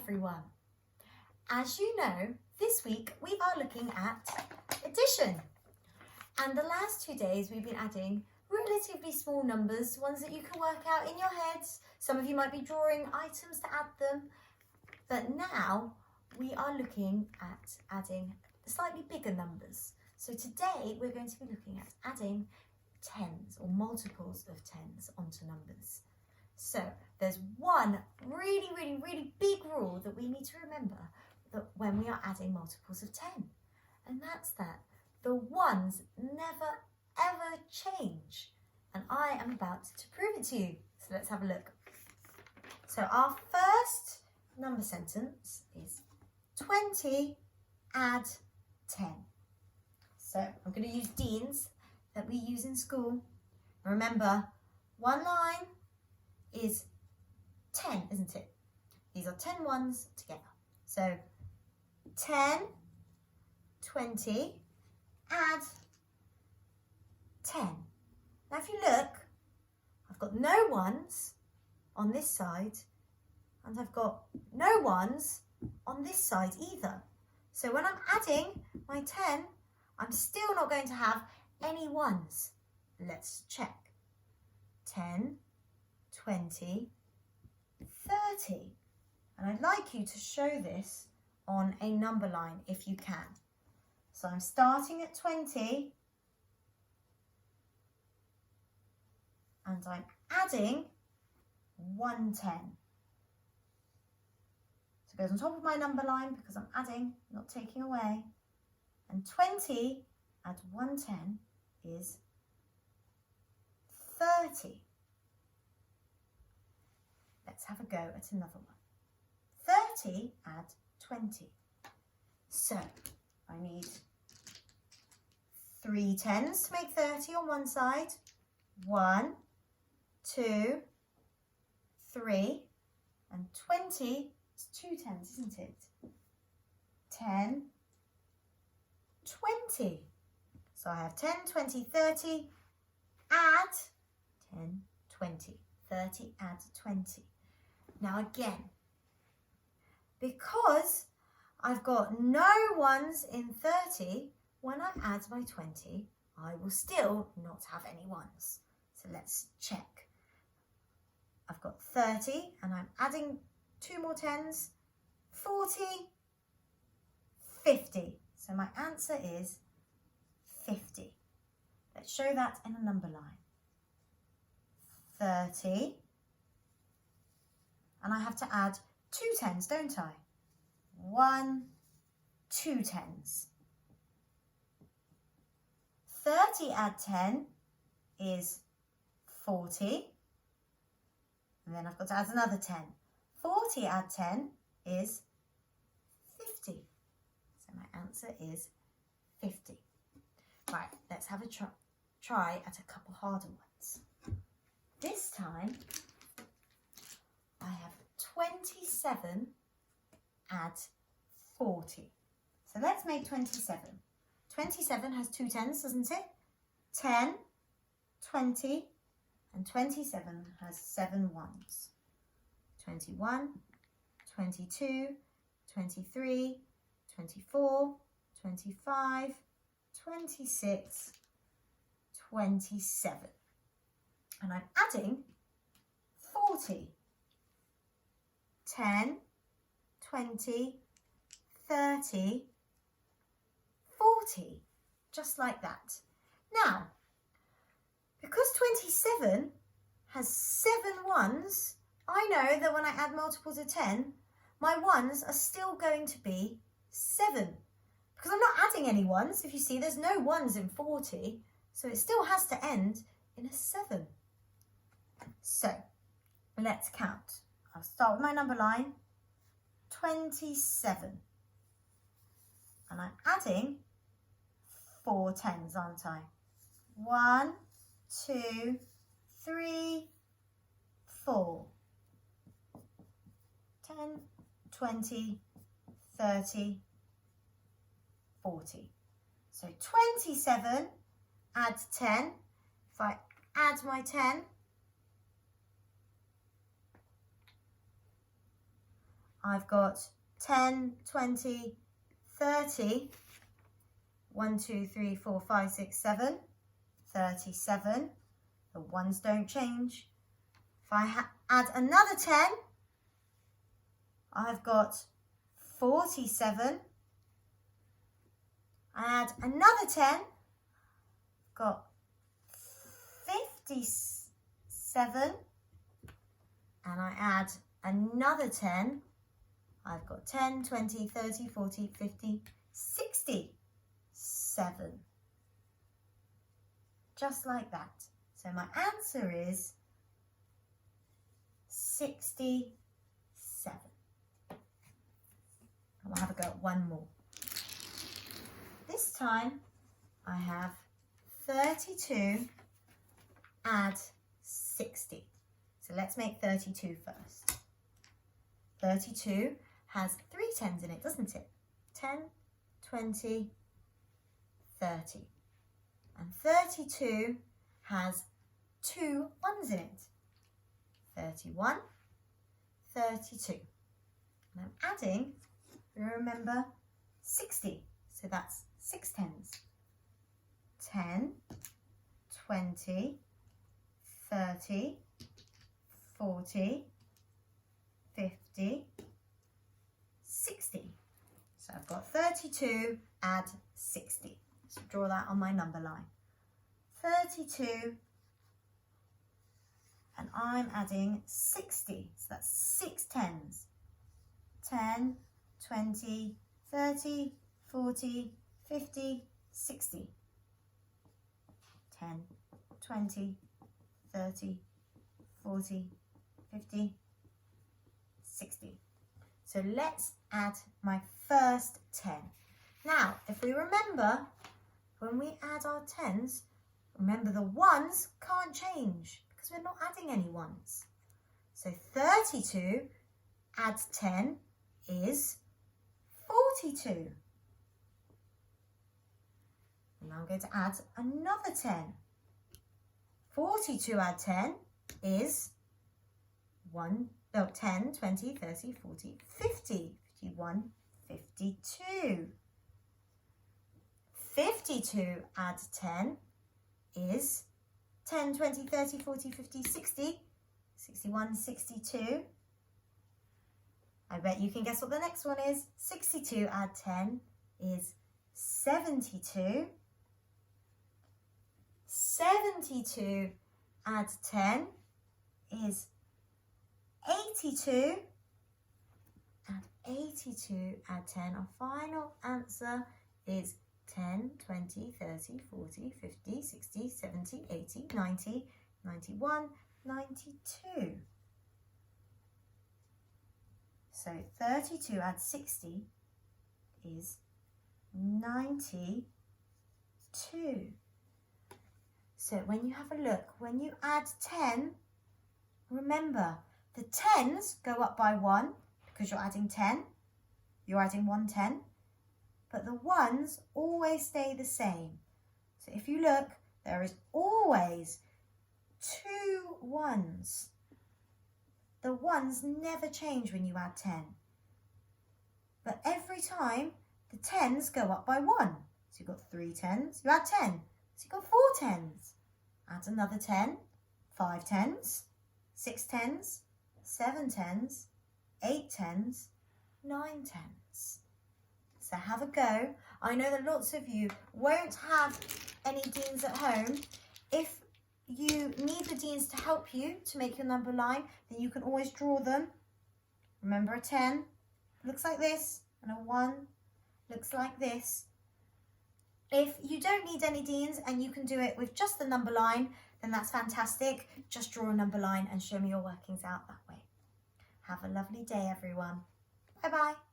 everyone. As you know, this week we are looking at addition. And the last 2 days we've been adding relatively small numbers, ones that you can work out in your heads. Some of you might be drawing items to add them. But now we are looking at adding slightly bigger numbers. So today we're going to be looking at adding tens or multiples of tens onto numbers. So there's one really big rule that we need to remember that when we are adding multiples of 10, and that's that the ones never ever change. And I am about to prove it to you. So let's have a look. So our first number sentence is 20 add 10. So I'm going to use Dean's that we use in school. And remember, one line is 10, isn't it? These are 10 ones together. So 10, 20, add 10. Now if you look, I've got no ones on this side and I've got no ones on this side either. So when I'm adding my 10, I'm still not going to have any ones. Let's check. 10, 20, 30. And I'd like you to show this on a number line if you can. So I'm starting at 20 and I'm adding 110. So it goes on top of my number line because I'm adding, not taking away. And 20 add 110 is 30. Let's have a go at another one. 30 add 20. So I need 3 tens to make 30 on one side. 1, 2, 3, and 20 is 2 tens, isn't it? 10, 20. So I have 10, 20, 30, add 10, 20. 30 add 20. Now again, because I've got no ones in 30, when I add my 20, I will still not have any ones. So let's check. I've got 30 and I'm adding 2 more tens, 40, 50. So my answer is 50. Let's show that in a number line. 30. And I have to add 2 tens, don't I? 1, 2 tens. 30 add 10 is 40. And then I've got to add another 10. 40 add 10 is 50. So my answer is 50. Right, let's have a try at a couple harder ones. This time, I have 27 add 40. So let's make 27. 27 has 2 tens, doesn't it? 10, 20, and 27 has 7 ones. 21, 22, 23, 24, 25, 26, 27. And I'm adding 40. 10, 20, 30, 40. Just like that. Now, because 27 has 7 ones, I know that when I add multiples of 10, my ones are still going to be 7. Because I'm not adding any ones. If you see, there's no ones in 40. So it still has to end in a 7. So let's count. I'll start with my number line, 27. And I'm adding 4 tens, aren't I? 1, 2, 3, 4. 10, 20, 30, 40. So 27 add 10. If I add my 10, I've got 10, 20, 30, 1, 2, 3, 4, 5, 6, 7, 37. The ones don't change. If I add another 10, I've got 47. I add another 10, got 57. And I add another 10, I've got 10, 20, 30, 40, 50, 67. Just like that. So my answer is 67. And we'll have a go at one more. This time I have 32 add 60. So let's make 32 first. 32 has 3 tens in it, doesn't it? 10, 20, 30. And 32 has 2 ones in it. 31, 32. And I'm adding, remember, 60. So that's 6 tens. 10, 20, 30, 40, 50, 60. So I've got 32, add 60. So draw that on my number line. 32, and I'm adding 60. So that's 6 tens. 10, 20, 30, 40, 50, 60. 10, 20, 30, 40, 50, 60. So let's add my first 10. Now, if we remember, when we add our tens, remember the ones can't change because we're not adding any ones. So 32 add 10 is 42. And now I'm going to add another 10. 42 add 10 is 10, 20, 30, 40, 50, 51, 52. 52 add 10 is 10, 20, 30, 40, 50, 60, 61, 62. I bet you can guess what the next one is. 62 add 10 is 72. 72 add 10 is 82. And 82 add 10, our final answer is 10, 20, 30, 40, 50, 60, 70, 80, 90, 91, 92. So 32 add 60 is 92. So when you have a look, when you add 10, remember the tens go up by 1 because you're adding 10. You're adding 1 10. But the ones always stay the same. So if you look, there is always 2 ones. The ones never change when you add 10. But every time, the tens go up by 1. So you've got 3 tens, you add 10. So you've got 4 tens. Add another 10, 5 tens, 6 tens, 7 tens, 8 tens, 9 tens. So have a go. I know that lots of you won't have any Deans at home. If you need the Deans to help you to make your number line, then you can always draw them. Remember, a 10 looks like this, and a 1 looks like this. If you don't need any Deans and you can do it with just the number line, then that's fantastic. Just draw a number line and show me your workings out that way. Have a lovely day, everyone. Bye-bye.